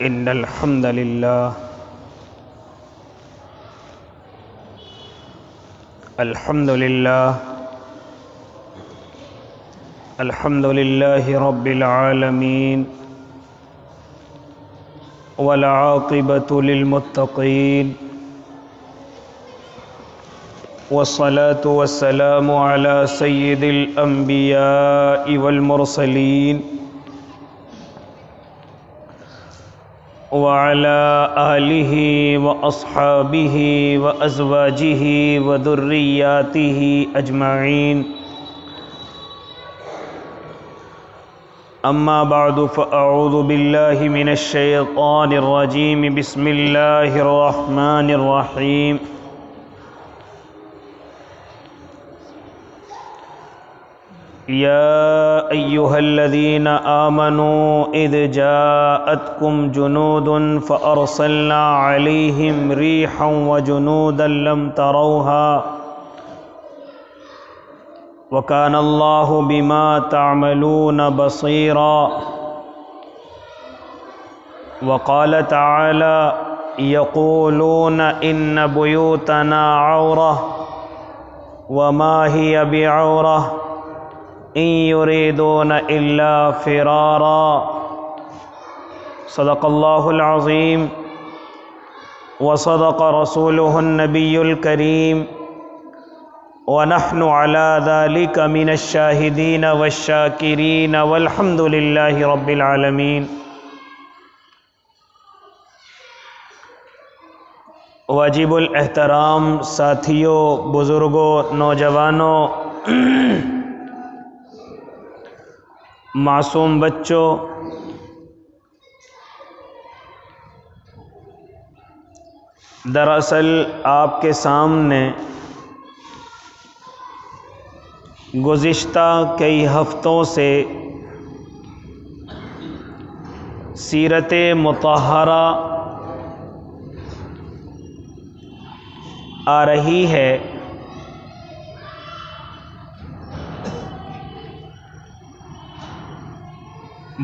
إن الحمد لله الحمد لله رب العالمين والعاقبة للمتقين والصلاة والسلام على سيد الأنبياء والمرسلين وعلى آله وأصحابه وأزواجه وذرياته أجمعين أما بعد فأعوذ بالله من الشيطان الرجيم بسم الله الرحمن الرحيم يا أيها الذين آمنوا إذ جاءتكم جنود فأرسلنا عليهم ريحا وجنودا لم تروها وكان الله بما تعملون بصيرا وقال تعالى يقولون إن بيوتنا عورة وما هي بعورة إن يريدون إلا فرارا صدق الله العظيم وصدق رسوله النبي الكريم ونحن على ذلك من الشاهدين والشاكرين والحمد لله رب العالمين واجب الاحترام ساتھیوں، بزرگوں، نوجوانوں، معصوم بچوں، دراصل آپ کے سامنے گزشتہ کئی ہفتوں سے سیرت مطہرہ آ رہی ہے۔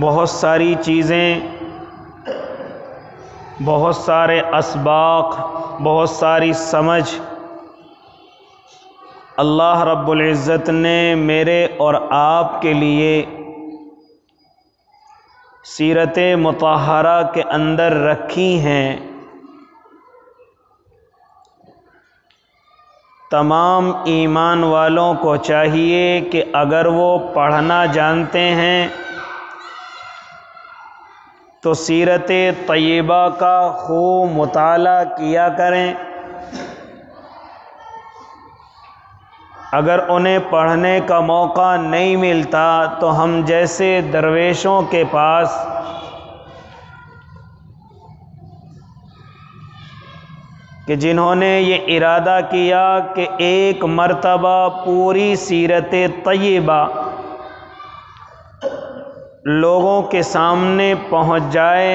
بہت ساری چیزیں، بہت سارے اسباق، بہت ساری سمجھ اللہ رب العزت نے میرے اور آپ کے لیے سیرت مطہرہ کے اندر رکھی ہیں۔ تمام ایمان والوں کو چاہیے کہ اگر وہ پڑھنا جانتے ہیں تو سیرت طیبہ کا خوب مطالعہ کیا کریں۔ اگر انہیں پڑھنے کا موقع نہیں ملتا تو ہم جیسے درویشوں کے پاس کہ جنہوں نے یہ ارادہ کیا کہ ایک مرتبہ پوری سیرت طیبہ لوگوں کے سامنے پہنچ جائے،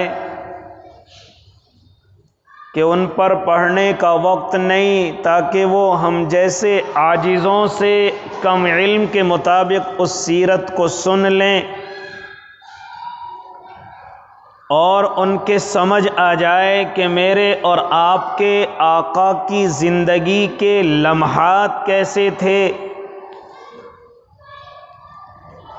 کہ ان پر پڑھنے کا وقت نہیں، تاکہ وہ ہم جیسے عاجزوں سے کم علم کے مطابق اس سیرت کو سن لیں اور ان کے سمجھ آ جائے کہ میرے اور آپ کے آقا کی زندگی کے لمحات کیسے تھے۔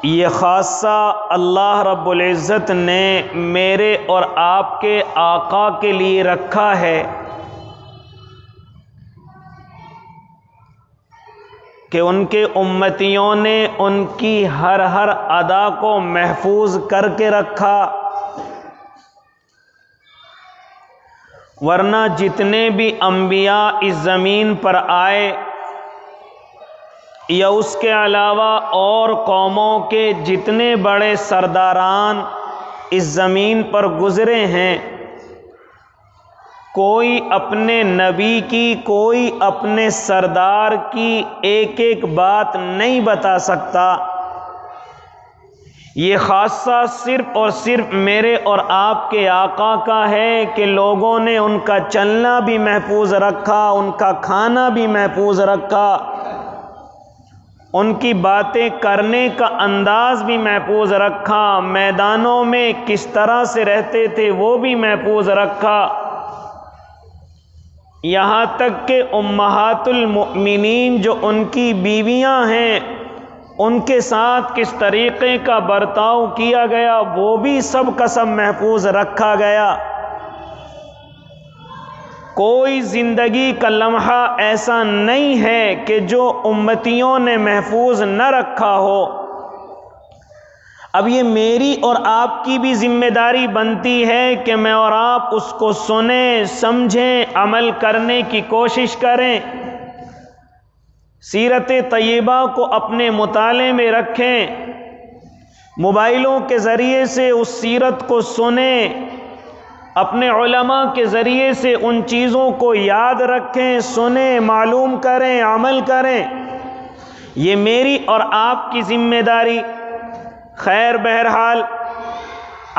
یہ خاصہ اللہ رب العزت نے میرے اور آپ کے آقا کے لیے رکھا ہے کہ ان کے امتیوں نے ان کی ہر ادا کو محفوظ کر کے رکھا، ورنہ جتنے بھی انبیاء اس زمین پر آئے یا اس کے علاوہ اور قوموں کے جتنے بڑے سرداران اس زمین پر گزرے ہیں، کوئی اپنے نبی کی، کوئی اپنے سردار کی ایک ایک بات نہیں بتا سکتا۔ یہ خاصہ صرف اور صرف میرے اور آپ کے آقا کا ہے کہ لوگوں نے ان کا چلنا بھی محفوظ رکھا، ان کا کھانا بھی محفوظ رکھا، ان کی باتیں کرنے کا انداز بھی محفوظ رکھا، میدانوں میں کس طرح سے رہتے تھے وہ بھی محفوظ رکھا، یہاں تک کہ امہات المؤمنین جو ان کی بیویاں ہیں ان کے ساتھ کس طریقے کا برتاؤ کیا گیا وہ بھی سب کا سب محفوظ رکھا گیا۔ کوئی زندگی کا لمحہ ایسا نہیں ہے کہ جو امتیوں نے محفوظ نہ رکھا ہو۔ اب یہ میری اور آپ کی بھی ذمہ داری بنتی ہے کہ میں اور آپ اس کو سنیں، سمجھیں، عمل کرنے کی کوشش کریں، سیرت طیبہ کو اپنے مطالعے میں رکھیں، موبائلوں کے ذریعے سے اس سیرت کو سنیں، اپنے علماء کے ذریعے سے ان چیزوں کو یاد رکھیں، سنیں، معلوم کریں، عمل کریں، یہ میری اور آپ کی ذمہ داری۔ خیر بہرحال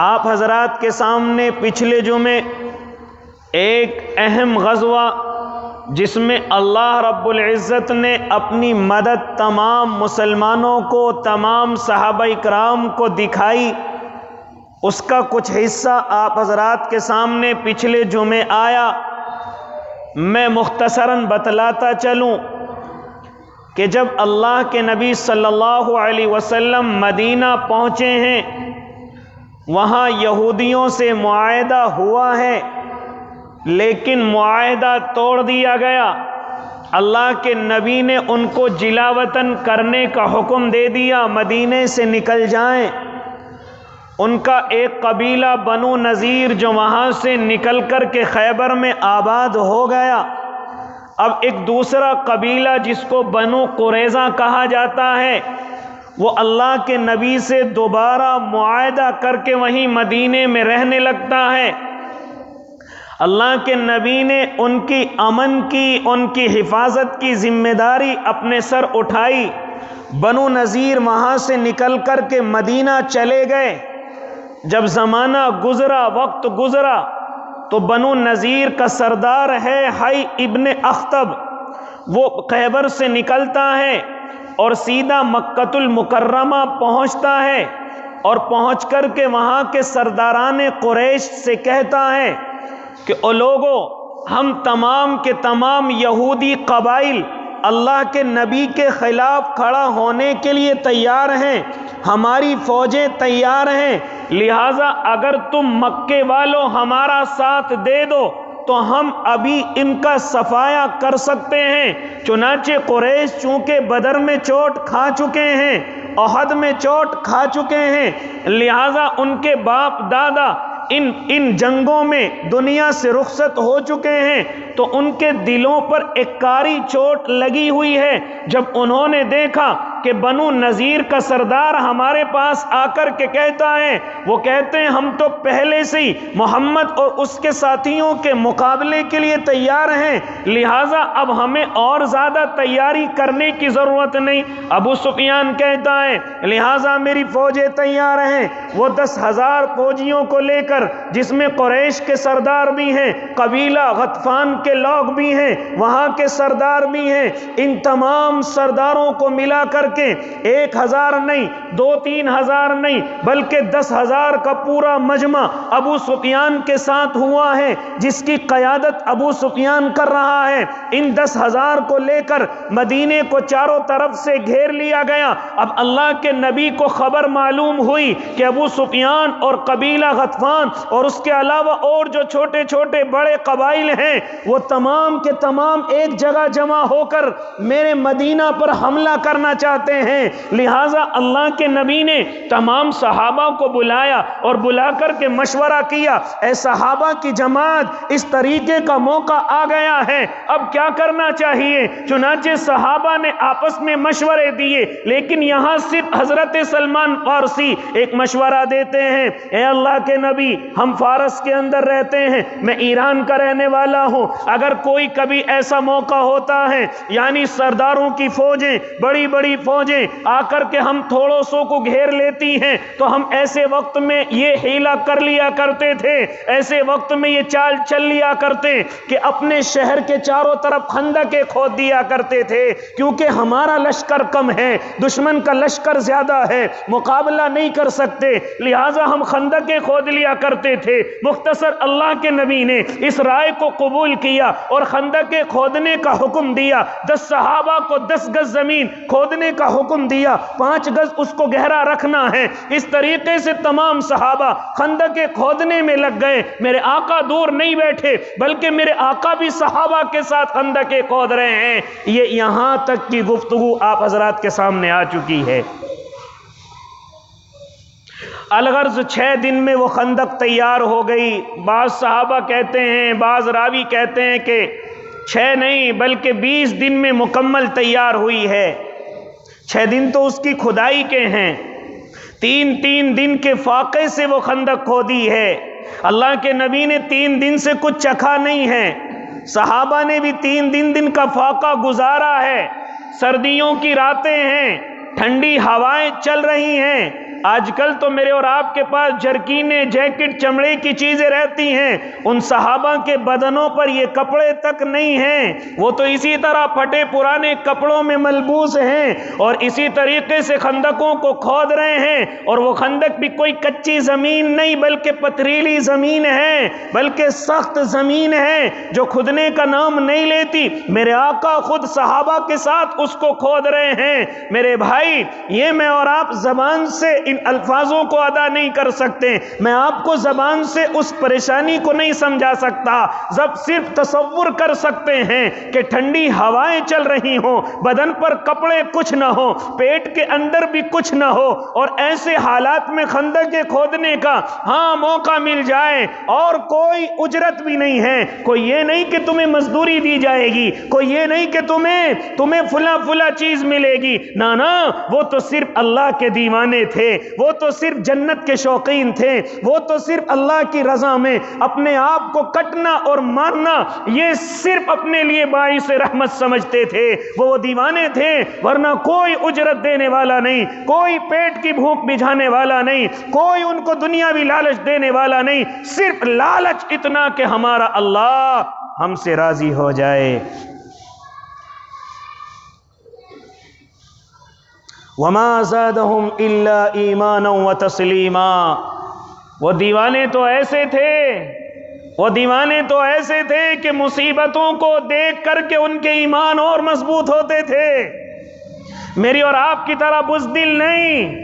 آپ حضرات کے سامنے پچھلے جمعے ایک اہم غزوہ جس میں اللہ رب العزت نے اپنی مدد تمام مسلمانوں کو، تمام صحابہ کرام کو دکھائی، اس کا کچھ حصہ آپ حضرات کے سامنے پچھلے جمعے آیا۔ میں مختصراً بتلاتا چلوں کہ جب اللہ کے نبی صلی اللہ علیہ وسلم مدینہ پہنچے ہیں، وہاں یہودیوں سے معاہدہ ہوا ہے، لیکن معاہدہ توڑ دیا گیا۔ اللہ کے نبی نے ان کو جلا وطن کرنے کا حکم دے دیا، مدینے سے نکل جائیں۔ ان کا ایک قبیلہ بنو نذیر جو وہاں سے نکل کر کے خیبر میں آباد ہو گیا، اب ایک دوسرا قبیلہ جس کو بنو قریظہ کہا جاتا ہے وہ اللہ کے نبی سے دوبارہ معاہدہ کر کے وہیں مدینے میں رہنے لگتا ہے۔ اللہ کے نبی نے ان کی امن کی، ان کی حفاظت کی ذمہ داری اپنے سر اٹھائی۔ بنو نذیر وہاں سے نکل کر کے مدینہ چلے گئے۔ جب زمانہ گزرا، وقت گزرا، تو بنو نذیر کا سردار ہے حی ابن اخطب، وہ خیبر سے نکلتا ہے اور سیدھا مکۃ المکرمہ پہنچتا ہے، اور پہنچ کر کے وہاں کے سرداران قریش سے کہتا ہے کہ او لوگو، ہم تمام کے تمام یہودی قبائل اللہ کے نبی کے خلاف کھڑا ہونے کے لیے تیار ہیں، ہماری فوجیں تیار ہیں، لہٰذا اگر تم مکے والوں ہمارا ساتھ دے دو تو ہم ابھی ان کا صفایا کر سکتے ہیں۔ چنانچہ قریش چونکہ بدر میں چوٹ کھا چکے ہیں، احد میں چوٹ کھا چکے ہیں، لہٰذا ان کے باپ دادا ان جنگوں میں دنیا سے رخصت ہو چکے ہیں، تو ان کے دلوں پر ایک کاری چوٹ لگی ہوئی ہے۔ جب انہوں نے دیکھا کہ بنو نذیر کا سردار ہمارے پاس آ کر کے کہتا ہے، وہ کہتے ہیں ہم تو پہلے سے ہی محمد اور اس کے ساتھیوں کے مقابلے کے لیے تیار ہیں، لہٰذا اب ہمیں اور زیادہ تیاری کرنے کی ضرورت نہیں۔ ابو سفیان کہتا ہے لہٰذا میری فوجیں تیار ہیں۔ وہ 10,000 فوجیوں کو لے کر، جس میں قریش کے سردار بھی ہیں، قبیلہ غطفان کے لوگ بھی ہیں، وہاں کے سردار بھی ہیں، ان تمام سرداروں کو ملا کر کے 1,000 نہیں، 2-3 ہزار نہیں، بلکہ 10,000 کا پورا مجمع ابو سفیان کے ساتھ ہوا ہے، جس کی قیادت ابو سفیان کر رہا ہے۔ ان 10,000 کو لے کر مدینے کو چاروں طرف سے گھیر لیا گیا۔ اب اللہ کے نبی کو خبر معلوم ہوئی کہ ابو سفیان اور قبیلہ غطفان اور اس کے علاوہ اور جو چھوٹے چھوٹے بڑے قبائل ہیں وہ تمام کے تمام ایک جگہ جمع ہو کر میرے مدینہ پر حملہ کرنا چاہتے ہیں، لہٰذا اللہ کے نبی نے تمام صحابہ کو بلایا اور بلا کر کے مشورہ کیا، اے صحابہ کی جماعت، اس طریقے کا موقع آ گیا ہے، اب کیا کرنا چاہیے؟ چنانچہ صحابہ نے آپس میں مشورے دیے، لیکن یہاں صرف حضرت سلمان فارسی ایک مشورہ دیتے ہیں، اے اللہ کے نبی، ہم فارس کے اندر رہتے ہیں، میں ایران کا رہنے والا ہوں، اگر کوئی کبھی ایسا موقع ہوتا ہے، یعنی سرداروں کی فوجیں، بڑی بڑی فوجیں فوجیں آ کر کے ہم تھوڑوں سو کو گھیر لیتی ہیں تو ہم ایسے وقت میں یہ حیلہ کر لیا کرتے تھے، ایسے وقت میں یہ چال چل لیا کرتے کہ اپنے شہر کے چاروں طرف خندقیں کھود دیا کرتے تھے، کیونکہ ہمارا لشکر کم ہے، دشمن کا لشکر زیادہ ہے، مقابلہ نہیں کر سکتے، لہٰذا ہم خندقیں کھود لیا کرتے تھے۔ مختصر اللہ کے نبی نے اس رائے کو قبول کیا اور خندقیں کھودنے کا حکم دیا۔ 10 صحابہ کو 10 گز زمین کھودنے کا حکم دیا، 5 گز اس کو گہرا رکھنا ہے۔ اس طریقے سے تمام صحابہ خندقیں کھودنے میں لگ گئے۔ میرے آقا دور نہیں بیٹھے بلکہ میرے آقا بھی صحابہ کے ساتھ خندقیں کھود رہے ہیں۔ یہ یہاں تک کی گفتگو آپ حضرات کے سامنے آ چکی ہے۔ الغرض 6 دن میں وہ خندق تیار ہو گئی۔ بعض صحابہ کہتے ہیں، بعض راوی کہتے ہیں کہ 6 نہیں بلکہ 20 دن میں مکمل تیار ہوئی ہے۔ 6 دن تو اس کی کھدائی کے ہیں، 3 دن کے فاقے سے وہ خندق کھودی ہے۔ اللہ کے نبی نے 3 دن سے کچھ چکھا نہیں ہے، صحابہ نے بھی 3 دن کا فاقہ گزارا ہے۔ سردیوں کی راتیں ہیں، ٹھنڈی ہوائیں چل رہی ہیں۔ آج کل تو میرے اور آپ کے پاس جرکینیں، جیکٹ، چمڑے کی چیزیں رہتی ہیں، ان صحابہ کے بدنوں پر یہ کپڑے تک نہیں ہیں، وہ تو اسی طرح پھٹے پرانے کپڑوں میں ملبوس ہیں اور اسی طریقے سے خندقوں کو کھود رہے ہیں۔ اور وہ خندق بھی کوئی کچی زمین نہیں بلکہ پتھریلی زمین ہے، بلکہ سخت زمین ہے جو کھودنے کا نام نہیں لیتی۔ میرے آقا خود صحابہ کے ساتھ اس کو کھود رہے ہیں۔ میرے بھائی، یہ میں اور آپ زبان سے ان الفاظوں کو ادا نہیں کر سکتے، میں آپ کو زبان سے اس پریشانی کو نہیں سمجھا سکتا، صرف تصور کر سکتے ہیں کہ ٹھنڈی ہوائیں چل رہی ہوں، بدن پر کپڑے کچھ نہ ہو، پیٹ کے اندر بھی کچھ نہ ہو، اور ایسے حالات میں خندقیں کھودنے کا موقع مل جائے اور کوئی اجرت بھی نہیں ہے، کوئی یہ نہیں کہ تمہیں مزدوری دی جائے گی، کوئی یہ نہیں کہ تمہیں فلاں چیز ملے گی، نہ، وہ تو صرف اللہ کے دیوانے تھے، وہ تو صرف جنت کے شوقین تھے، وہ تو صرف اللہ کی رضا میں اپنے آپ کو کٹنا اور مارنا یہ صرف اپنے لیے باعث رحمت سمجھتے تھے، وہ دیوانے تھے، ورنہ کوئی اجرت دینے والا نہیں، کوئی پیٹ کی بھوک بجھانے والا نہیں، کوئی ان کو دنیاوی لالچ دینے والا نہیں، صرف لالچ اتنا کہ ہمارا اللہ ہم سے راضی ہو جائے۔ وَمَا زَادَهُمْ إِلَّا إِيمَانًا وَتَسْلِيمًا۔ وہ دیوانے تو ایسے تھے کہ مصیبتوں کو دیکھ کر کے ان کے ایمان اور مضبوط ہوتے تھے۔ میری اور آپ کی طرح بزدل نہیں،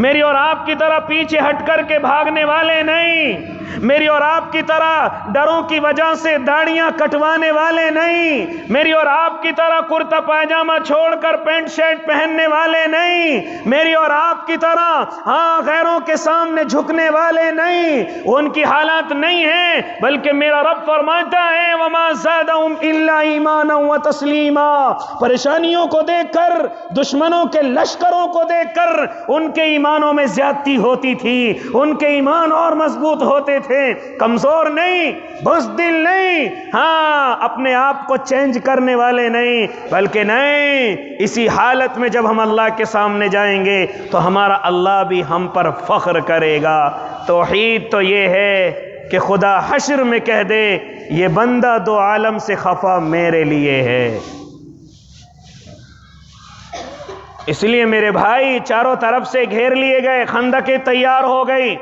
میری اور آپ کی طرح پیچھے ہٹ کر کے بھاگنے والے نہیں، میری اور آپ کی طرح ڈروں کی وجہ سے داڑیاں کٹوانے والے نہیں، میری اور آپ کی طرح کرتا پائجامہ چھوڑ کر پینٹ شرٹ پہننے والے نہیں، میری اور آپ کی طرح غیروں کے سامنے جھکنے والے نہیں، ان کی حالات نہیں ہیں، بلکہ میرا رب فرماتا ہے وَمَا زَادَهُمْ إِلَّا إِيمَانًا وَتَسْلِيمًا۔ پریشانیوں کو دیکھ کر، دشمنوں کے لشکروں کو دیکھ کر ان کے ایمانوں میں زیادتی ہوتی تھی، ان کے ایمان اور مضبوط ہوتے تھے، کمزور نہیں، بزدل نہیں، اپنے آپ کو چینج کرنے والے نہیں، بلکہ نہیں، اسی حالت میں جب ہم اللہ کے سامنے جائیں گے تو ہمارا اللہ بھی ہم پر فخر کرے گا۔ توحید تو یہ ہے کہ خدا حشر میں کہہ دے یہ بندہ 2 عالم سے خفا میرے لیے ہے۔ اس لیے میرے بھائی چاروں طرف سے گھیر لیے گئے، خندقیں تیار ہو گئی،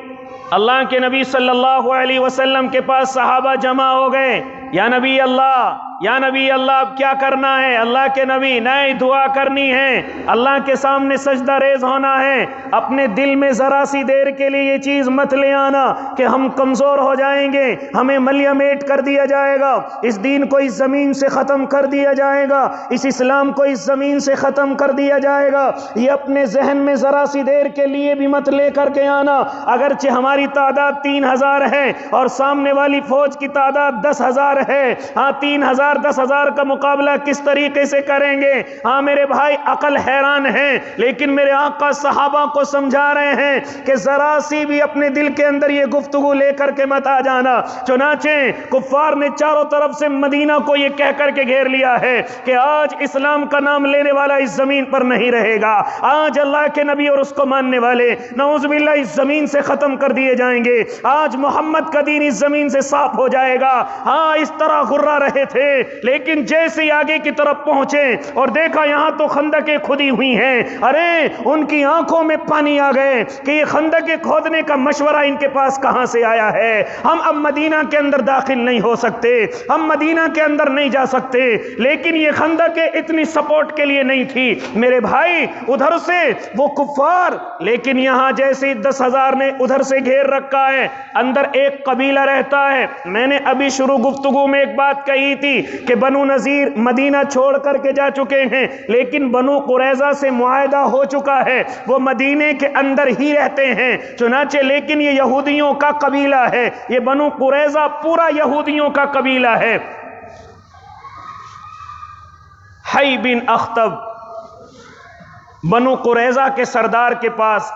اللہ کے نبی صلی اللہ علیہ وسلم کے پاس صحابہ جمع ہو گئے، یا نبی اللہ، یا نبی اللہ اب کیا کرنا ہے؟ اللہ کے نبی، نئی دعا کرنی ہے، اللہ کے سامنے سجدہ ریز ہونا ہے، اپنے دل میں ذرا سی دیر کے لیے یہ چیز مت لے آنا کہ ہم کمزور ہو جائیں گے، ہمیں ملیا میٹ کر دیا جائے گا، اس دین کو اس زمین سے ختم کر دیا جائے گا، اس اسلام کو اس زمین سے ختم کر دیا جائے گا، یہ اپنے ذہن میں ذرا سی دیر کے لیے بھی مت لے کر کے آنا۔ اگرچہ ہماری تعداد 3000 ہے اور سامنے والی فوج کی تعداد 10,000 ہے، ہاں 3000 10,000 کا مقابلہ کس طریقے سے کریں گے؟ ہاں میرے بھائی عقل حیران ہے، لیکن میرے آقا صحابہ کو سمجھا رہے ہیں کہ ذرا سی بھی اپنے دل کے اندر یہ گفتگو لے کر کے مت آ جانا۔ چنانچہ کفار نے چاروں طرف سے مدینہ کو یہ کہہ کر کے گھیر لیا ہے کہ آج اسلام کا نام لینے والا اس زمین پر نہیں رہے گا، آج اللہ کے نبی اور اس کو ماننے والے نعوذ باللہ اس زمین سے ختم کر دیے جائیں گے، آج محمد کا دین اس زمین سے صاف ہو جائے گا۔ ہاں اس طرح غرہ رہے تھے، لیکن جیسے آگے کی طرف پہنچے اور دیکھا یہاں تو خندقیں کھدی ہوئی ہیں، ارے ان کی آنکھوں میں پانی آ گئے کہ یہ خندقیں کھودنے کا مشورہ ان کے پاس کہاں سے آیا ہے؟ ہم اب مدینہ کے اندر داخل نہیں ہو سکتے، ہم مدینہ کے اندر نہیں جا سکتے۔ لیکن یہ خندقیں اتنی سپورٹ کے لیے نہیں تھی میرے بھائی، ادھر سے وہ کفار، لیکن یہاں جیسے 10,000 نے ادھر سے گھیر رکھا ہے، اندر ایک قبیلہ رہتا ہے۔ میں نے ابھی شروع گفتگو میں ایک بات کہی تھی کہ بنو نذیر مدینہ چھوڑ کر کے جا چکے ہیں، لیکن بنو قریظہ سے معاہدہ ہو چکا ہے، وہ مدینے کے اندر ہی رہتے ہیں۔ چنانچہ لیکن یہ یہودیوں کا قبیلہ ہے، یہ بنو قریظہ پورا یہودیوں کا قبیلہ ہے۔ حی بن اخطب بنو قریظہ کے سردار کے پاس،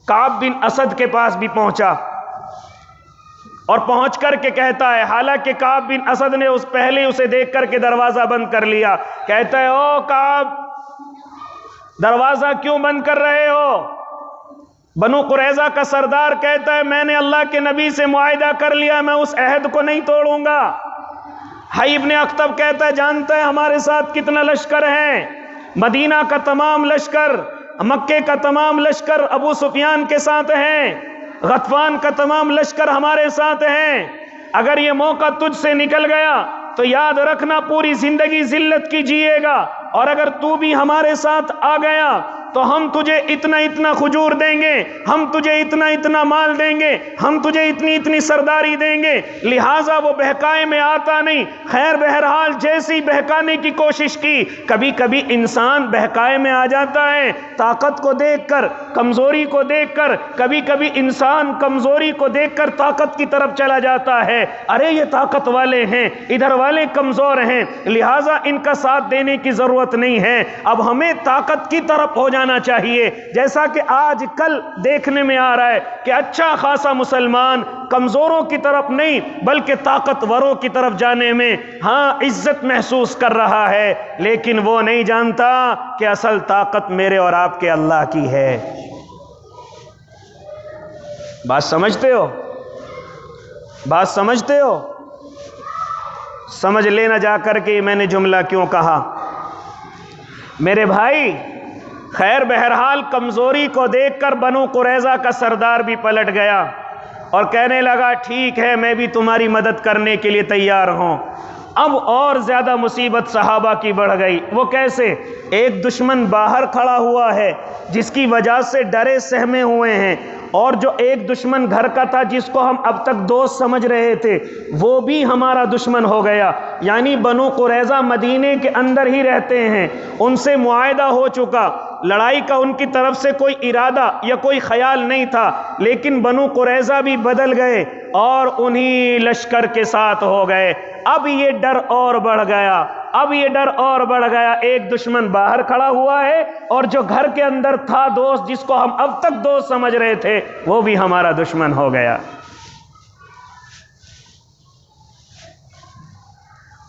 کعب بن اسد کے پاس بھی پہنچا اور پہنچ کر کے کہتا ہے، حالانکہ کعب بن اسد نے اس پہلے اسے دیکھ کر کے دروازہ بند کر لیا، کہتا ہے او کعب دروازہ کیوں بند کر رہے ہو؟ بنو قریظہ کا سردار کہتا ہے میں نے اللہ کے نبی سے معاہدہ کر لیا، میں اس عہد کو نہیں توڑوں گا۔ حی بن اخطب کہتا ہے جانتا ہے ہمارے ساتھ کتنا لشکر ہے؟ مدینہ کا تمام لشکر، مکے کا تمام لشکر ابو سفیان کے ساتھ ہیں، غطفان کا تمام لشکر ہمارے ساتھ ہیں، اگر یہ موقع تجھ سے نکل گیا تو یاد رکھنا پوری زندگی ذلت کی جیے گا، اور اگر تو بھی ہمارے ساتھ آ گیا تو ہم تجھے اتنا اتنا خجور دیں گے، ہم تجھے اتنا اتنا مال دیں گے، ہم تجھے اتنی اتنی سرداری دیں گے۔ لہٰذا وہ بہکائے میں آتا نہیں۔ خیر بہرحال جیسی بہکانے کی کوشش کی، کبھی کبھی انسان بہکائے میں آ جاتا ہے طاقت کو دیکھ کر، کمزوری کو دیکھ کر، کبھی کبھی انسان کمزوری کو دیکھ کر طاقت کی طرف چلا جاتا ہے، ارے یہ طاقت والے ہیں، ادھر والے کمزور ہیں، لہٰذا ان کا ساتھ دینے کی ضرورت نہیں ہے، اب ہمیں طاقت کی طرف ہو جانا چاہیے۔ جیسا کہ آج کل دیکھنے میں آ رہا ہے کہ اچھا خاصا مسلمان کمزوروں کی طرف نہیں بلکہ طاقتوروں کی طرف جانے میں ہاں عزت محسوس کر رہا ہے، لیکن وہ نہیں جانتا کہ اصل طاقت میرے اور آپ کے اللہ کی ہے۔ بات سمجھتے ہو؟ بات سمجھتے ہو؟ سمجھ لینا جا کر کے میں نے جملہ کیوں کہا میرے بھائی۔ خیر بہرحال کمزوری کو دیکھ کر بنو قریظہ کا سردار بھی پلٹ گیا اور کہنے لگا ٹھیک ہے میں بھی تمہاری مدد کرنے کے لیے تیار ہوں۔ اب اور زیادہ مصیبت صحابہ کی بڑھ گئی۔ وہ کیسے؟ ایک دشمن باہر کھڑا ہوا ہے جس کی وجہ سے ڈرے سہمے ہوئے ہیں، اور جو ایک دشمن گھر کا تھا جس کو ہم اب تک دوست سمجھ رہے تھے وہ بھی ہمارا دشمن ہو گیا، یعنی بنو قریظہ مدینے کے اندر ہی رہتے ہیں، ان سے معاہدہ ہو چکا، لڑائی کا ان کی طرف سے کوئی ارادہ یا کوئی خیال نہیں تھا، لیکن بنو قریظہ بھی بدل گئے اور انہی لشکر کے ساتھ ہو گئے۔ اب یہ ڈر اور بڑھ گیا، اب یہ ڈر اور بڑھ گیا، ایک دشمن باہر کھڑا ہوا ہے اور جو گھر کے اندر تھا دوست جس کو ہم اب تک دوست سمجھ رہے تھے وہ بھی ہمارا دشمن ہو گیا،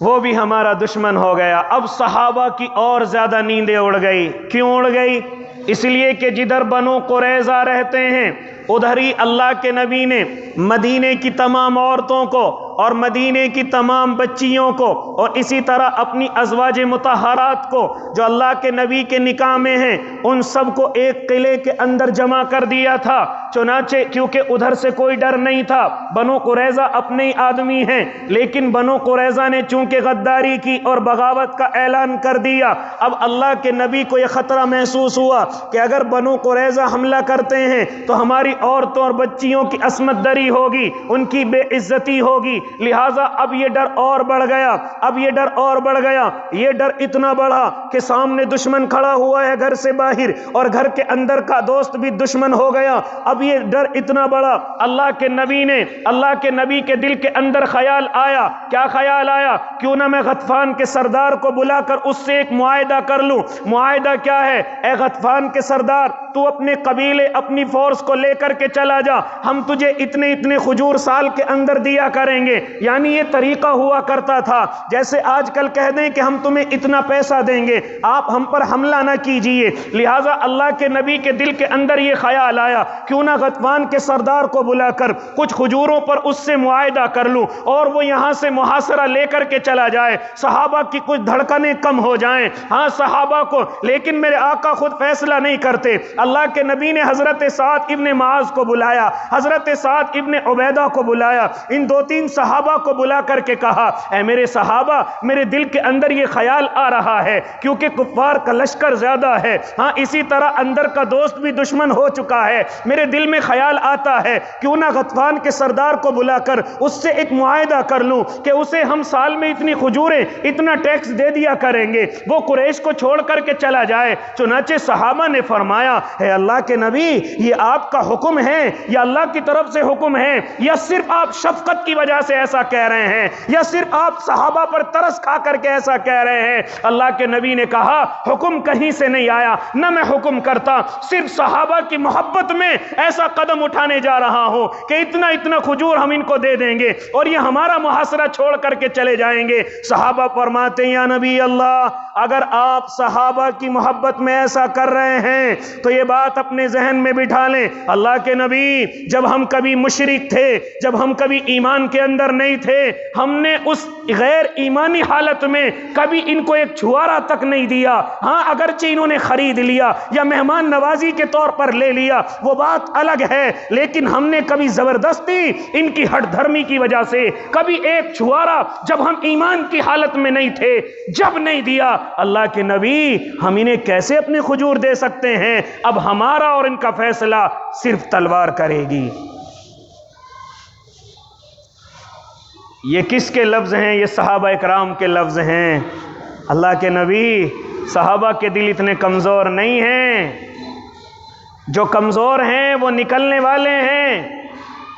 وہ بھی ہمارا دشمن ہو گیا۔ اب صحابہ کی اور زیادہ نیندیں اڑ گئی۔ کیوں اڑ گئی؟ اس لیے کہ جدھر بنو قریظہ رہتے ہیں ادھر ہی اللہ کے نبی نے مدینے کی تمام عورتوں کو اور مدینے کی تمام بچیوں کو اور اسی طرح اپنی ازواج مطہرات کو جو اللہ کے نبی کے نکاح میں ہیں ان سب کو ایک قلعے کے اندر جمع کر دیا تھا۔ چنانچہ کیونکہ ادھر سے کوئی ڈر نہیں تھا، بنو قریظہ اپنے ہی آدمی ہیں، لیکن بنو قریظہ نے چونکہ غداری کی اور بغاوت کا اعلان کر دیا، اب اللہ کے نبی کو یہ خطرہ محسوس ہوا کہ اگر بنو قریظہ حملہ کرتے ہیں تو ہماری عورتوں اور بچیوں کی عصمت دری ہوگی، ان کی بے عزتی ہوگی، لہٰذا اب یہ ڈر اور بڑھ گیا، اب یہ ڈر اور بڑھ گیا۔ یہ ڈر اتنا بڑھا کہ سامنے دشمن کھڑا ہوا ہے گھر سے باہر اور گھر کے اندر کا دوست بھی دشمن ہو گیا۔ اب یہ ڈر اتنا بڑا، اللہ کے نبی کے دل کے اندر خیال آیا، کیا خیال آیا؟ کیوں نہ میں غطفان کے سردار کو بلا کر اس سے ایک معاہدہ کر لوں۔ معاہدہ کیا ہے؟ اے غطفان کے سردار، تو اپنے قبیلے، اپنی فورس کو لے کر کے چلا جا، ہم تجھے اتنے اتنے کھجور سال کے اندر دیا کریں گے۔ یعنی یہ طریقہ ہوا کرتا تھا، جیسے آج کل کہہ دیں کہ ہم تمہیں اتنا پیسہ دیں گے، آپ ہم پر حملہ نہ کیجئے۔ لہٰذا اللہ کے نبی کے دل کے اندر یہ خیال آیا، کیوں نہ غطفان کے سردار کو بلا کر کچھ کھجوروں پر اس سے معاہدہ کر لوں اور وہ یہاں سے محاصرہ لے کر کے چلا جائے، صحابہ کی کچھ دھڑکنیں کم ہو جائیں۔ ہاں صحابہ کو، لیکن میرے آقا خود فیصلہ نہیں کرتے۔ اللہ کے نبی نے حضرت سعد ابن معاذ کو بلایا، حضرت سعد ابن عبیدہ کو بلایا، ان 2-3 صحابہ کو بلا کر کے کہا، اے میرے صحابہ، میرے دل کے اندر یہ خیال آ رہا ہے، کیونکہ کفار کا لشکر زیادہ ہے، ہاں اسی طرح اندر کا دوست بھی دشمن ہو چکا ہے، میرے دل میں خیال آتا ہے کیوں نہ غطفان کے سردار کو بلا کر اس سے ایک معاہدہ کر لوں کہ اسے ہم سال میں اتنی کھجوریں، اتنا ٹیکس دے دیا کریں گے، وہ قریش کو چھوڑ کر کے چلا جائے۔ چنانچہ صحابہ نے فرمایا، اے اللہ کے نبی، یہ آپ کا حکم ہے یا اللہ کی طرف سے حکم ہے، یا صرف آپ شفقت کی وجہ سے ایسا کہہ رہے ہیں، یا صرف آپ صحابہ پر ترس کھا کر کے ایسا کہہ رہے ہیں؟ اللہ کے نبی نے کہا، حکم کہیں سے نہیں آیا، نہ میں حکم کرتا، صرف صحابہ کی محبت میں ایسا قدم اٹھانے جا رہا ہوں کہ اتنا اتنا کھجور ہم ان کو دے دیں گے اور یہ ہمارا محاصرہ چھوڑ کر کے چلے جائیں گے۔ صحابہ فرماتے ہیں، یا نبی اللہ، اگر آپ صحابہ کی محبت میں ایسا کر رہے ہیں تو یہ بات اپنے ذہن میں بٹھا لیں، اللہ کے نبی، جب ہم کبھی مشرک تھے، جب ہم کبھی ایمان کے اندر نہیں تھے، ہم نے اس غیر ایمانی حالت میں کبھی ان کو ایک چھوارا تک نہیں دیا۔ ہاں اگرچہ انہوں نے خرید لیا یا مہمان نوازی کے طور پر لے لیا، وہ بات الگ ہے، لیکن ہم نے کبھی زبردستی ان کی ہٹ دھرمی کی وجہ سے کبھی ایک چھوارا، جب ہم ایمان کی حالت میں نہیں تھے، جب نہیں دیا۔ اللہ کے نبی، ہم انہیں کیسے اپنے کھجور دے سکتے ہیں؟ اب ہمارا اور ان کا فیصلہ صرف تلوار کرے گی۔ یہ کس کے لفظ ہیں؟ یہ صحابہ اکرام کے لفظ ہیں۔ اللہ کے نبی، صحابہ کے دل اتنے کمزور نہیں ہیں، جو کمزور ہیں وہ نکلنے والے ہیں۔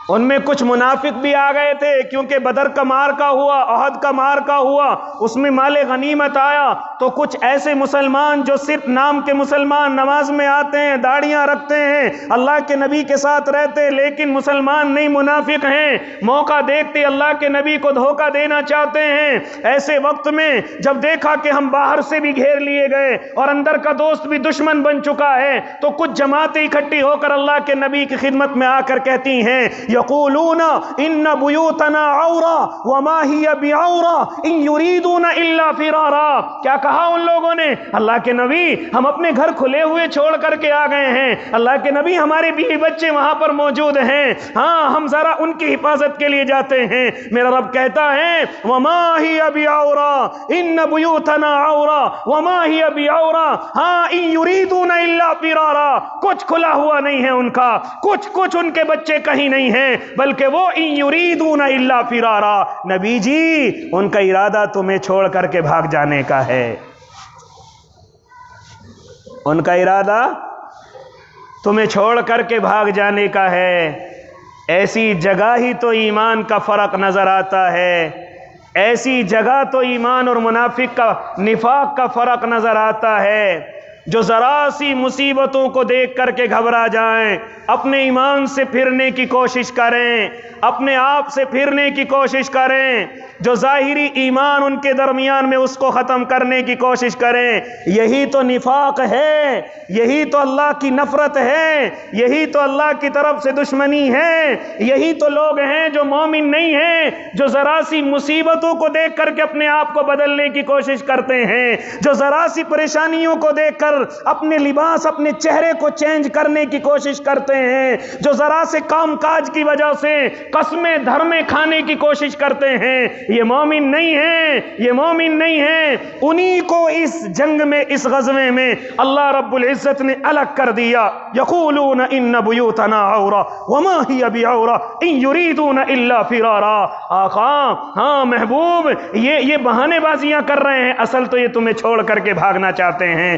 ان میں کچھ منافق بھی آ گئے تھے، کیونکہ بدر کا معرکہ ہوا، احد کا معرکہ ہوا، اس میں مال غنیمت آیا، تو کچھ ایسے مسلمان جو صرف نام کے مسلمان، نماز میں آتے ہیں، داڑیاں رکھتے ہیں، اللہ کے نبی کے ساتھ رہتے، لیکن مسلمان نہیں، منافق ہیں، موقع دیکھتے اللہ کے نبی کو دھوکہ دینا چاہتے ہیں۔ ایسے وقت میں جب دیکھا کہ ہم باہر سے بھی گھیر لیے گئے اور اندر کا دوست بھی دشمن بن چکا ہے، تو کچھ جماعتیں اکٹھی ہو کر اللہ کے نبی کی خدمت میں آ کر کہتی ہیں، یقولون ان بیوتنا عورا وما ہی بعورا ان یریدون الا فرارا۔ کیا کہا ان لوگوں نے؟ اللہ کے نبی، ہم اپنے گھر کھلے ہوئے چھوڑ کر کے آ گئے ہیں، اللہ کے نبی ہمارے بیوی بچے وہاں پر موجود ہیں، ہاں ہم ذرا ان کی حفاظت کے لیے جاتے ہیں۔ میرا رب کہتا ہے، وما ہی بعورا ان بیوتنا عورا وما ہی بعورا، ہاں ان یریدون الا فرارا، کچھ کھلا ہوا نہیں ہے ان کا، کچھ ان کے بچے کہیں نہیں ہیں، بلکہ وہ ان یریدون الا فرارا۔ نبی جی، ان کا ارادہ تمہیں چھوڑ کر کے بھاگ جانے کا ہے، ان کا ارادہ تمہیں چھوڑ کر کے بھاگ جانے کا ہے۔ ایسی جگہ ہی تو ایمان کا فرق نظر آتا ہے، ایسی جگہ تو ایمان اور منافق کا، نفاق کا فرق نظر آتا ہے۔ جو ذرا سی مصیبتوں کو دیکھ کر کے گھبرا جائیں، اپنے ایمان سے پھرنے کی کوشش کریں، اپنے آپ سے پھرنے کی کوشش کریں، جو ظاہری ایمان ان کے درمیان میں اس کو ختم کرنے کی کوشش کریں، یہی تو نفاق ہے، یہی تو اللہ کی نفرت ہے، یہی تو اللہ کی طرف سے دشمنی ہے، یہی تو لوگ ہیں جو مومن نہیں ہیں، جو ذرا سی مصیبتوں کو دیکھ کر کے اپنے آپ کو بدلنے کی کوشش کرتے ہیں، جو ذرا سی پریشانیوں کو دیکھ کر اپنے لباس، اپنے چہرے کو چینج کرنے کی کوشش کرتے ہیں، جو ذرا سے کام کاج کی وجہ سے قسمیں دھرمیں کھانے کی کوشش کرتے ہیں، یہ مومن نہیں ہیں، یہ مومن نہیں ہیں۔ انہی کو اس جنگ میں، اس غزوے میں اللہ رب العزت نے الگ کر دیا۔ یقولون ان بیوتنا عورا وما ہی بعورا ان یریدون الا فرارا۔ آقا، ہاں محبوب، یہ بہانے بازیاں کر رہے ہیں، اصل تو یہ تمہیں چھوڑ کر کے بھاگنا چاہتے ہیں۔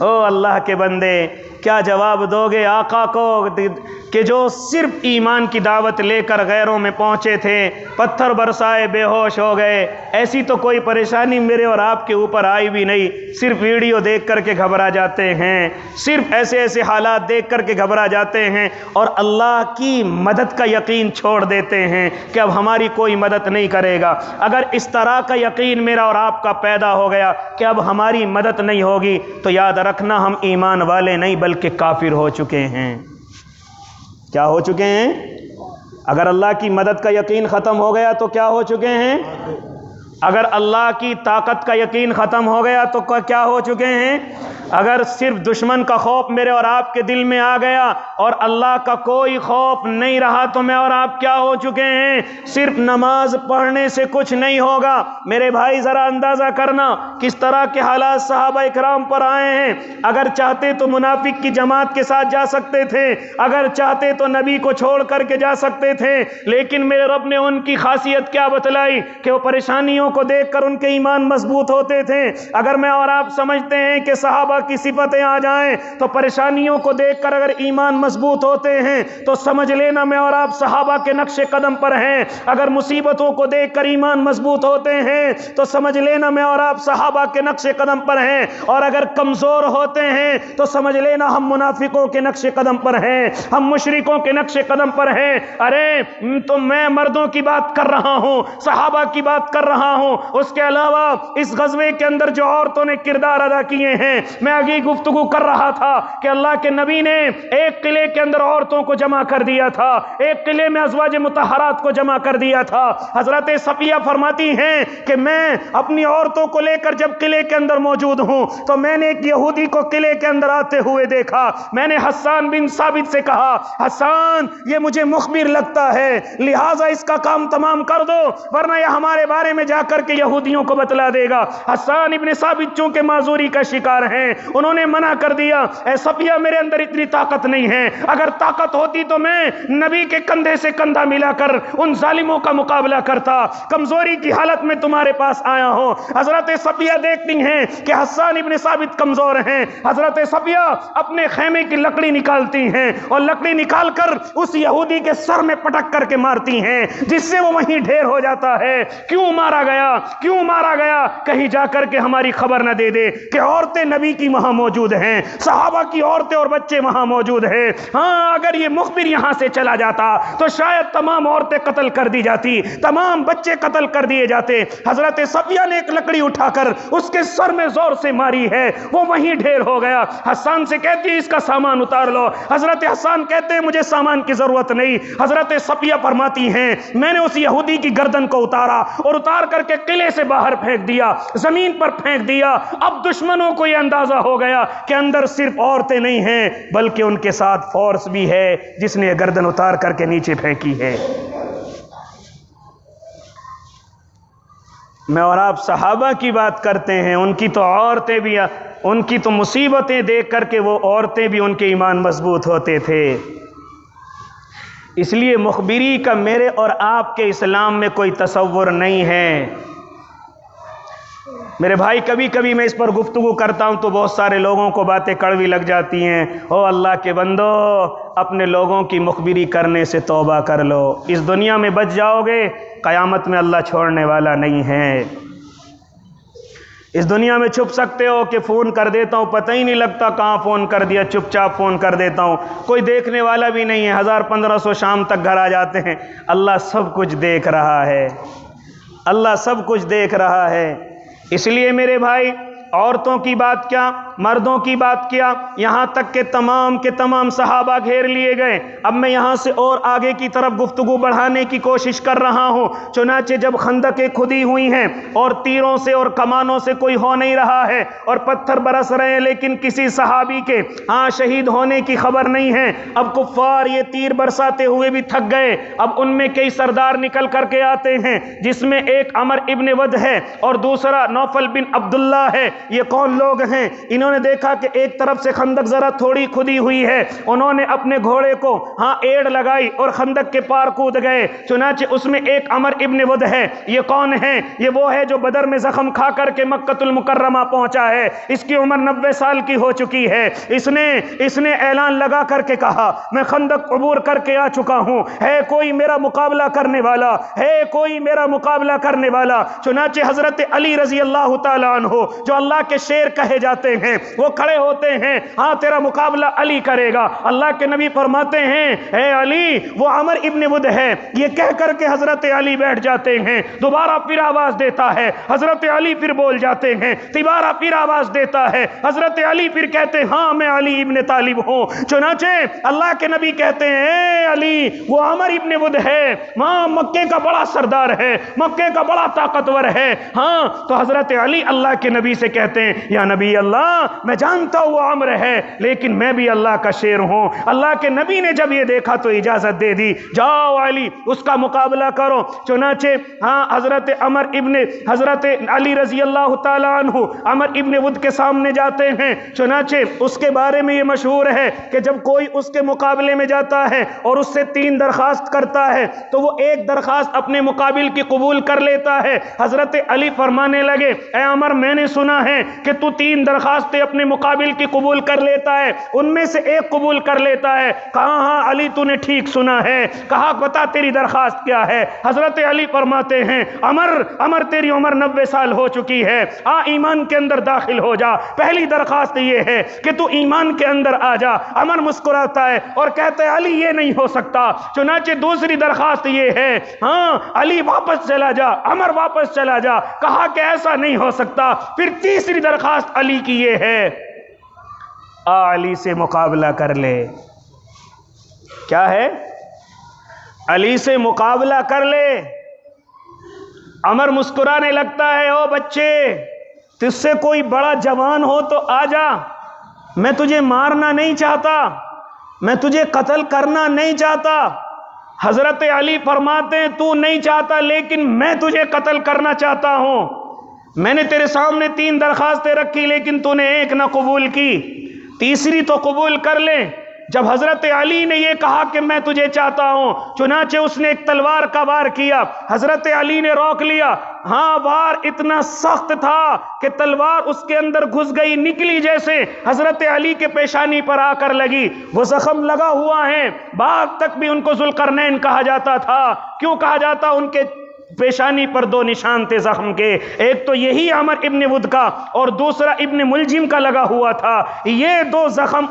او اللہ کے بندے، کیا جواب دو گے آقا کو کہ جو صرف ایمان کی دعوت لے کر غیروں میں پہنچے تھے، پتھر برسائے بے ہوش ہو گئے؟ ایسی تو کوئی پریشانی میرے اور آپ کے اوپر آئی بھی نہیں، صرف ویڈیو دیکھ کر کے گھبرا جاتے ہیں، صرف ایسے ایسے حالات دیکھ کر کے گھبرا جاتے ہیں اور اللہ کی مدد کا یقین چھوڑ دیتے ہیں کہ اب ہماری کوئی مدد نہیں کرے گا۔ اگر اس طرح کا یقین میرا اور آپ کا پیدا ہو گیا کہ اب ہماری مدد نہیں ہوگی، تو یاد رکھنا ہم ایمان والے نہیں بلکہ کافر ہو چکے ہیں۔ کیا ہو چکے ہیں؟ اگر اللہ کی مدد کا یقین ختم ہو گیا تو کیا ہو چکے ہیں؟ اگر اللہ کی طاقت کا یقین ختم ہو گیا تو کیا ہو چکے ہیں؟ اگر صرف دشمن کا خوف میرے اور آپ کے دل میں آ گیا اور اللہ کا کوئی خوف نہیں رہا تو میں اور آپ کیا ہو چکے ہیں؟ صرف نماز پڑھنے سے کچھ نہیں ہوگا۔ میرے بھائی ذرا اندازہ کرنا کس طرح کے حالات صحابہ اکرام پر آئے ہیں۔ اگر چاہتے تو منافق کی جماعت کے ساتھ جا سکتے تھے، اگر چاہتے تو نبی کو چھوڑ کر کے جا سکتے تھے، لیکن میرے رب نے ان کی خاصیت کیا بتلائی کہ وہ پریشانیوں کو دیکھ کر ان کے ایمان مضبوط ہوتے تھے۔ اگر میں اور آپ سمجھتے ہیں کہ صحابہ کی صفتیں آ جائیں تو پریشانیوں کو دیکھ کر اگر ایمان مضبوط ہوتے ہیں تو سمجھ لینا میں اور آپ صحابہ کے نقش قدم پر ہیں۔ اگر مصیبتوں کو دیکھ کر ایمان مضبوط ہوتے ہیں تو سمجھ لینا میں اور آپ صحابہ کے نقش قدم پر ہیں، اور اگر کمزور ہوتے ہیں تو سمجھ لینا ہم منافقوں کے نقش قدم پر ہیں، ہم مشرکوں کے نقش قدم پر ہیں۔ ارے تو میں مردوں کی بات کر رہا ہوں، صحابہ کی بات کر رہا ہوں، اس کے علاوہ اس غزوے کے اندر جو عورتوں نے کردار ادا کیے ہیں، میں آگے گفتگو کر رہا تھا کہ اللہ کے نبی نے ایک قلعے کے اندر عورتوں کو جمع کر دیا تھا، ایک قلعے میں ازواج مطہرات کو جمع کر دیا تھا۔ حضرت صفیہ فرماتی ہیں کہ میں اپنی عورتوں کو لے کر جب قلعے کے اندر موجود ہوں تو میں نے ایک یہودی کو قلعے کے اندر آتے ہوئے دیکھا۔ میں نے حسان بن ثابت سے کہا، حسان یہ مجھے مخبر لگتا ہے، لہٰذا اس کا کام تمام کر دو ورنہ یہ ہمارے بارے میں جا کر کے یہودیوں کو بتلا دے گا۔ حسان ابن ثابت چونکہ معذوری کا شکار ہیں، انہوں نے منع کر دیا، اے صفیہ میرے اندر اتنی طاقت نہیں ہے، اگر طاقت ہوتی تو میں نبی کے کندھے سے کندھا ملا کر ان ظالموں کا مقابلہ کرتا، کمزوری کی حالت میں تمہارے پاس آیا ہوں۔ حضرت صفیہ دیکھتی ہیں کہ حسان ابن ثابت کمزور ہیں، حضرت صفیہ اپنے خیمے کی لکڑی نکالتی ہیں اور لکڑی نکال کر اس یہودی کے سر میں پٹک کر کے مارتی ہیں، جس سے وہ وہیں ڈھیر ہو جاتا ہے۔ کیوں مارا گیا؟ کیوں مارا گیا؟ کہیں جا کر کے ہماری خبر نہ دے دے کہ عورتیں نبی کی وہاں موجود ہیں، صحابہ کی عورتیں اور بچے وہاں موجود ہیں۔ ہاں اگر یہ مخبر یہاں سے چلا جاتا تو شاید تمام عورتیں قتل کر دی جاتی، تمام بچے قتل کر دیے جاتے۔ حضرت صفیہ نے ایک لکڑی اٹھا کر اس کے سر میں زور سے ماری ہے، وہ وہیں ڈھیر ہو گیا۔ حسان سے کہتی ہے اس کا سامان اتار لو، حضرت حسان کہتے ہیں مجھے سامان کی ضرورت نہیں۔ حضرت صفیہ فرماتی ہیں میں نے اس یہودی کی گردن کو اتارا اور اتار کر کے قلعے سے باہر پھینک دیا، زمین پر پھینک دیا۔ اب دشمنوں کو یہ اندازہ ہو گیا کہ اندر صرف عورتیں نہیں ہیں بلکہ ان کے ساتھ فورس بھی ہے جس نے گردن اتار کر کے نیچے پھینکی ہے۔ میں اور آپ صحابہ کی بات کرتے ہیں، ان کی تو عورتیں بھی، ان کی تو مصیبتیں دیکھ کر کے وہ عورتیں بھی ان کے ایمان مضبوط ہوتے تھے۔ اس لیے مخبری کا میرے اور آپ کے اسلام میں کوئی تصور نہیں ہے۔ میرے بھائی کبھی کبھی میں اس پر گفتگو کرتا ہوں تو بہت سارے لوگوں کو باتیں کڑوی لگ جاتی ہیں۔ او اللہ کے بندو، اپنے لوگوں کی مخبری کرنے سے توبہ کر لو، اس دنیا میں بچ جاؤ گے، قیامت میں اللہ چھوڑنے والا نہیں ہے۔ اس دنیا میں چھپ سکتے ہو کہ فون کر دیتا ہوں، پتہ ہی نہیں لگتا کہاں فون کر دیا، چپ چاپ فون کر دیتا ہوں، کوئی دیکھنے والا بھی نہیں ہے، 1500 شام تک گھر آ جاتے ہیں۔ اللہ سب کچھ دیکھ رہا ہے، اللہ سب کچھ دیکھ رہا ہے۔ اس لیے میرے بھائی عورتوں کی بات کیا، مردوں کی بات کیا، یہاں تک کہ تمام کے تمام صحابہ گھیر لیے گئے۔ اب میں یہاں سے اور آگے کی طرف گفتگو بڑھانے کی کوشش کر رہا ہوں۔ چنانچہ جب خندقیں کھدی ہوئی ہیں اور تیروں سے اور کمانوں سے کوئی ہو نہیں رہا ہے اور پتھر برس رہے ہیں لیکن کسی صحابی کے شہید ہونے کی خبر نہیں ہے، اب کفار یہ تیر برساتے ہوئے بھی تھک گئے۔ اب ان میں کئی سردار نکل کر کے آتے ہیں، جس میں ایک عمر ابن ود ہے اور دوسرا نوفل بن عبداللہ ہے۔ یہ کون لوگ ہیں؟ انہوں نے دیکھا کہ ایک طرف سے خندق ذرا تھوڑی کھدی ہوئی ہے، انہوں نے اپنے گھوڑے کو ایڑ لگائی اور خندق کے پار کود گئے۔ چنانچہ اس میں ایک عمر ابن ود ہے۔ یہ کون ہے؟ یہ وہ ہے جو بدر میں زخم کھا کر کے مکہ المکرمہ پہنچا ہے۔ اس کی عمر 90 سال کی ہو چکی ہے۔ اس نے اعلان لگا کر کے کہا میں خندق عبور کر کے آ چکا ہوں، ہے کوئی میرا مقابلہ کرنے والا؟ ہے کوئی میرا مقابلہ کرنے والا؟ چنانچہ حضرت علی رضی اللہ تعالیٰ عنہ جو اللہ کے شیر کہے جاتے ہیں وہ کھڑے ہوتے ہیں، ہاں تیرا مقابلہ علی کرے گا۔ اللہ کے نبی فرماتے ہیں اے علی وہ عمر ابن ود ہے۔ یہ کہہ کر کے حضرت علی بیٹھ جاتے ہیں۔ دوبارہ پھر آواز دیتا ہے، حضرت علی پھر بول جاتے ہیں، دوبارہ پھر آواز دیتا ہے، حضرت علی پھر کہتے ہیں ہاں میں علی ابن طالب ہوں۔ چنانچہ اللہ کے نبی کہتے ہیں اے علی وہ عمر ابن ود ہے، ماں مکے کا بڑا سردار ہے، مکے کا بڑا طاقتور ہے۔ ہاں تو حضرت علی اللہ کے نبی سے کہتے ہیں یا نبی اللہ میں جانتا ہوں وہ عمر ہے لیکن میں بھی اللہ کا شیر ہوں۔ اللہ کے نبی نے جب یہ دیکھا تو اجازت دے دی، جاؤ علی اس کا مقابلہ کرو۔ چنانچہ حضرت علی رضی اللہ تعالیٰ عنہ عمر ابن ود کے سامنے جاتے ہیں۔ چنانچہ اس کے بارے میں یہ مشہور ہے کہ جب کوئی اس کے مقابلے میں جاتا ہے اور اس سے 3 درخواست کرتا ہے تو وہ ایک درخواست اپنے مقابل کی قبول کر لیتا ہے۔ حضرت علی فرمانے لگے اے عمر میں نے سنا ہے کہ تو 3 درخواستیں اپنے مقابل کی قبول کر لیتا ہے، ان میں سے ایک قبول کر لیتا ہے۔ کہا ہاں علی تو نے ٹھیک سنا ہے۔ کہا بتا تیری درخواست کیا ہے؟ حضرت علی فرماتے ہیں عمر تیری عمر 90 سال ہو چکی ہے، ایمان کے اندر داخل ہو جا۔ پہلی درخواست یہ ہے کہ تو ایمان کے اندر آ جا۔ عمر مسکراتا ہے اور کہتا ہے علی یہ نہیں ہو سکتا۔ چنانچہ دوسری درخواست یہ ہے علی واپس چلا جا، عمر واپس چلا جا۔ کہا کہ ایسا نہیں ہو سکتا۔ پھر تیسری درخواست علی کی یہ ہے علی سے مقابلہ کر لے۔ کیا ہے؟ علی سے مقابلہ کر لے۔ عمر مسکرانے لگتا ہے او بچے تجھ سے کوئی بڑا جوان ہو تو آ جا، میں تجھے مارنا نہیں چاہتا، میں تجھے قتل کرنا نہیں چاہتا۔ حضرت علی فرماتے ہیں تو نہیں چاہتا لیکن میں تجھے قتل کرنا چاہتا ہوں۔ میں نے تیرے سامنے 3 درخواستیں رکھی لیکن تو نے ایک نہ قبول کی، تیسری تو قبول کر لے۔ جب حضرت علی نے یہ کہا کہ میں تجھے چاہتا ہوں، چنانچہ اس نے ایک تلوار کا وار کیا، حضرت علی نے روک لیا۔ وار اتنا سخت تھا کہ تلوار اس کے اندر گھس گئی، نکلی جیسے حضرت علی کے پیشانی پر آ کر لگی۔ وہ زخم لگا ہوا ہے، بعد تک بھی ان کو ذوالقرنین کہا جاتا تھا۔ کیوں کہا جاتا؟ ان کے پیشانی پر 2 نشان تھے زخم کے، ایک تو یہی عمر ابن ود کا اور دوسرا ابن ملجم کا لگا ہوا تھا۔ یہ 2 زخم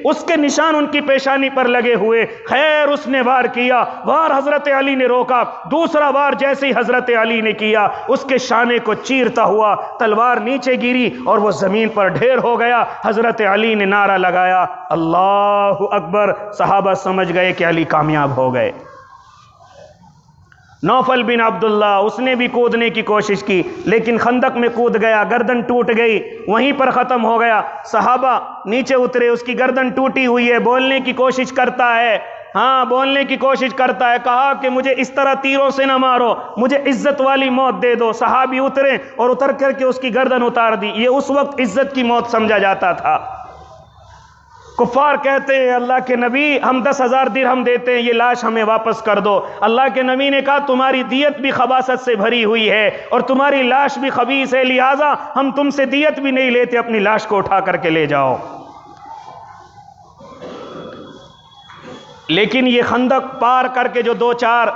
اس کے نشان ان کی پیشانی پر لگے ہوئے۔ خیر اس نے وار کیا، وار حضرت علی نے روکا، دوسرا وار جیسے ہی حضرت علی نے کیا اس کے شانے کو چیرتا ہوا تلوار نیچے گری اور وہ زمین پر ڈھیر ہو گیا۔ حضرت علی نے نعرہ لگایا اللہ اکبر، صحابہ سمجھ گئے کہ علی کامیاب ہو گئے۔ نوفل بن عبداللہ اس نے بھی کودنے کی کوشش کی لیکن خندق میں کود گیا، گردن ٹوٹ گئی، وہیں پر ختم ہو گیا۔ صحابہ نیچے اترے، اس کی گردن ٹوٹی ہوئی ہے، بولنے کی کوشش کرتا ہے، بولنے کی کوشش کرتا ہے۔ کہا کہ مجھے اس طرح تیروں سے نہ مارو، مجھے عزت والی موت دے دو۔ صحابی اترے اور اتر کر کے اس کی گردن اتار دی۔ یہ اس وقت عزت کی موت سمجھا جاتا تھا۔ کفار کہتے ہیں اللہ کے نبی ہم 10,000 درہم دیتے ہیں، یہ لاش ہمیں واپس کر دو۔ اللہ کے نبی نے کہا تمہاری دیت بھی خباثت سے بھری ہوئی ہے اور تمہاری لاش بھی خبیث ہے، لہٰذا ہم تم سے دیت بھی نہیں لیتے، اپنی لاش کو اٹھا کر کے لے جاؤ۔ لیکن یہ خندق پار کر کے جو 2-4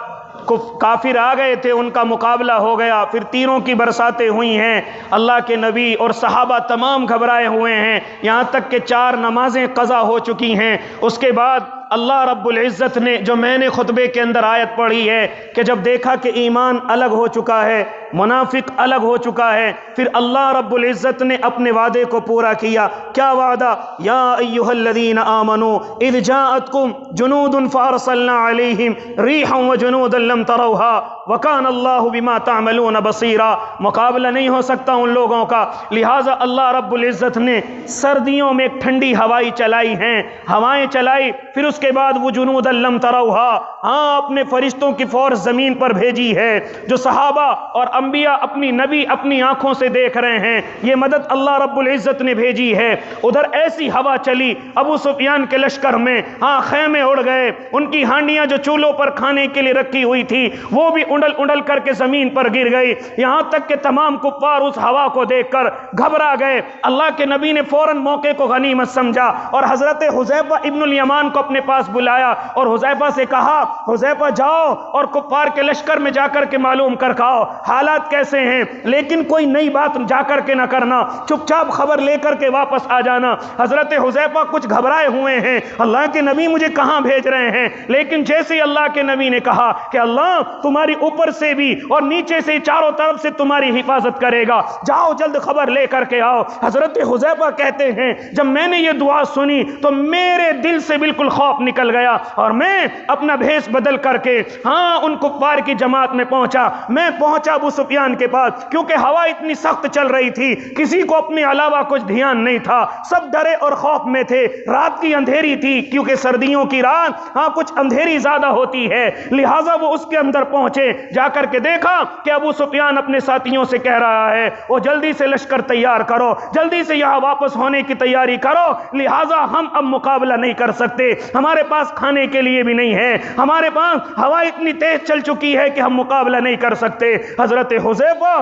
کافر آ گئے تھے ان کا مقابلہ ہو گیا، پھر تیروں کی برساتیں ہوئی ہیں، اللہ کے نبی اور صحابہ تمام گھبرائے ہوئے ہیں، یہاں تک کہ 4 نمازیں قضا ہو چکی ہیں۔ اس کے بعد اللہ رب العزت نے جو میں نے خطبے کے اندر آیت پڑھی ہے کہ جب دیکھا کہ ایمان الگ ہو چکا ہے، منافق الگ ہو چکا ہے، پھر اللہ رب العزت نے اپنے وعدے کو پورا کیا۔ کیا وعدہ؟ یا ایھا الذین آمنوا اذ جاءتکم جنود فارسلنا علیہم ریحا وجنودا لم تروها وکان اللہ بما تعملون بصیرا۔ مقابلہ نہیں ہو سکتا ان لوگوں کا، لہٰذا اللہ رب العزت نے سردیوں میں ایک ٹھنڈی ہوائیں چلائی ہیں، ہوائیں چلائی، پھر اس کے بعد وہ جنود لم تروہا، ہاں اپنے فرشتوں کی فورس زمین پر بھیجی ہے جو صحابہ اور انبیاء اپنی نبی اپنی آنکھوں سے دیکھ رہے ہیں۔ یہ مدد اللہ رب العزت نے بھیجی ہے۔ ادھر ایسی ہوا چلی ابو سفیان کے لشکر میں، ہاں خیمے اڑ گئے، ان کی ہانڈیاں جو چولہوں پر کھانے کے لیے رکھی ہوئی تھی وہ بھی اڑل اڑل کر کے زمین پر گر گئی، یہاں تک کہ تمام کفار اس ہوا کو دیکھ کر گھبرا گئے۔ اللہ کے نبی نے فوراً موقع کو غنیمت سمجھا اور حضرت حذیفہ ابن الیمان کو اپنے پاس بلایا اور حذیفہ سے کہا، حذیفہ جاؤ اور کفار کے لشکر میں جا کر کے معلوم کر کھاؤ حالات کیسے ہیں، لیکن کوئی نئی بات جا کر کے نہ کرنا، چپ چاپ خبر لے کر کے واپس آ جانا۔ حضرت حذیفہ کچھ گھبرائے ہوئے ہیں، اللہ کے نبی مجھے کہاں بھیج رہے ہیں، لیکن جیسے اللہ کے نبی نے کہا کہ اللہ تمہاری اوپر سے بھی اور نیچے سے چاروں طرف سے تمہاری حفاظت کرے گا، جاؤ جلد خبر لے کر کے آؤ۔ حضرت حذیفہ کہتے ہیں جب میں نے یہ دعا سنی تو میرے دل سے بالکل خوف نکل گیا اور میں اپنا بھیس بدل کر کے ہاں ان کفار کی جماعت میں پہنچا۔ میں پہنچا ابو سفیان کے پاس، کیونکہ ہوا اتنی سخت چل رہی تھی، کسی کو اپنے علاوہ کچھ دھیان نہیں تھا، سب ڈرے اور خوف میں تھے۔ رات کی اندھیری تھی، کیونکہ سردیوں کی رات ہاں کچھ اندھیری زیادہ ہوتی ہے، لہٰذا وہ اس کے اندر پہنچے۔ جا کر کے دیکھا کہ ابو سفیان اپنے ساتھیوں سے کہہ رہا ہے وہ جلدی سے لشکر تیار کرو، جلدی سے یہاں واپس ہونے کی تیاری کرو، لہٰذا ہم اب مقابلہ نہیں کر سکتے، ہمارے پاس کھانے کے لیے بھی نہیں ہے، ہمارے پاس ہوا اتنی تیز چل چکی ہے کہ ہم مقابلہ نہیں کر سکتے۔ حضرت حذیفہ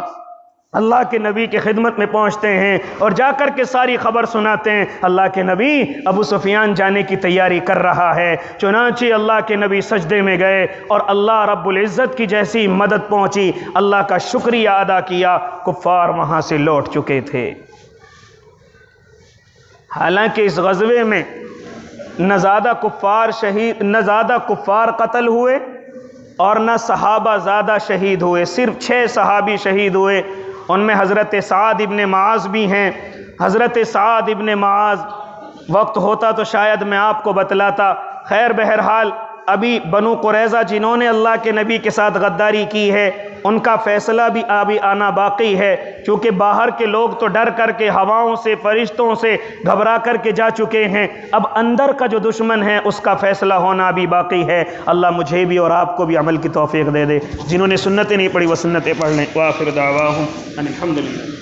اللہ کے نبی کی خدمت میں پہنچتے ہیں اور جا کر کے ساری خبر سناتے ہیں۔ اللہ کے نبی ابو سفیان جانے کی تیاری کر رہا ہے، چنانچہ اللہ کے نبی سجدے میں گئے اور اللہ رب العزت کی جیسی مدد پہنچی، اللہ کا شکریہ ادا کیا، کفار وہاں سے لوٹ چکے تھے۔ حالانکہ اس غزوے میں نہ زیادہ کفار قتل ہوئے اور نہ صحابہ زیادہ شہید ہوئے، صرف 6 صحابی شہید ہوئے، ان میں حضرت سعد ابن معاذ بھی ہیں۔ حضرت سعد ابن معاذ وقت ہوتا تو شاید میں آپ کو بتلاتا، خیر بہرحال ابھی بنو قریظہ جنہوں نے اللہ کے نبی کے ساتھ غداری کی ہے ان کا فیصلہ بھی ابھی آنا باقی ہے، چونکہ باہر کے لوگ تو ڈر کر کے ہواؤں سے فرشتوں سے گھبرا کر کے جا چکے ہیں، اب اندر کا جو دشمن ہے اس کا فیصلہ ہونا بھی باقی ہے۔ اللہ مجھے بھی اور آپ کو بھی عمل کی توفیق دے دے۔ جنہوں نے سنتیں نہیں پڑھی وہ سنتیں پڑھ لیں۔ وآخر دعواہم ان الحمدللہ۔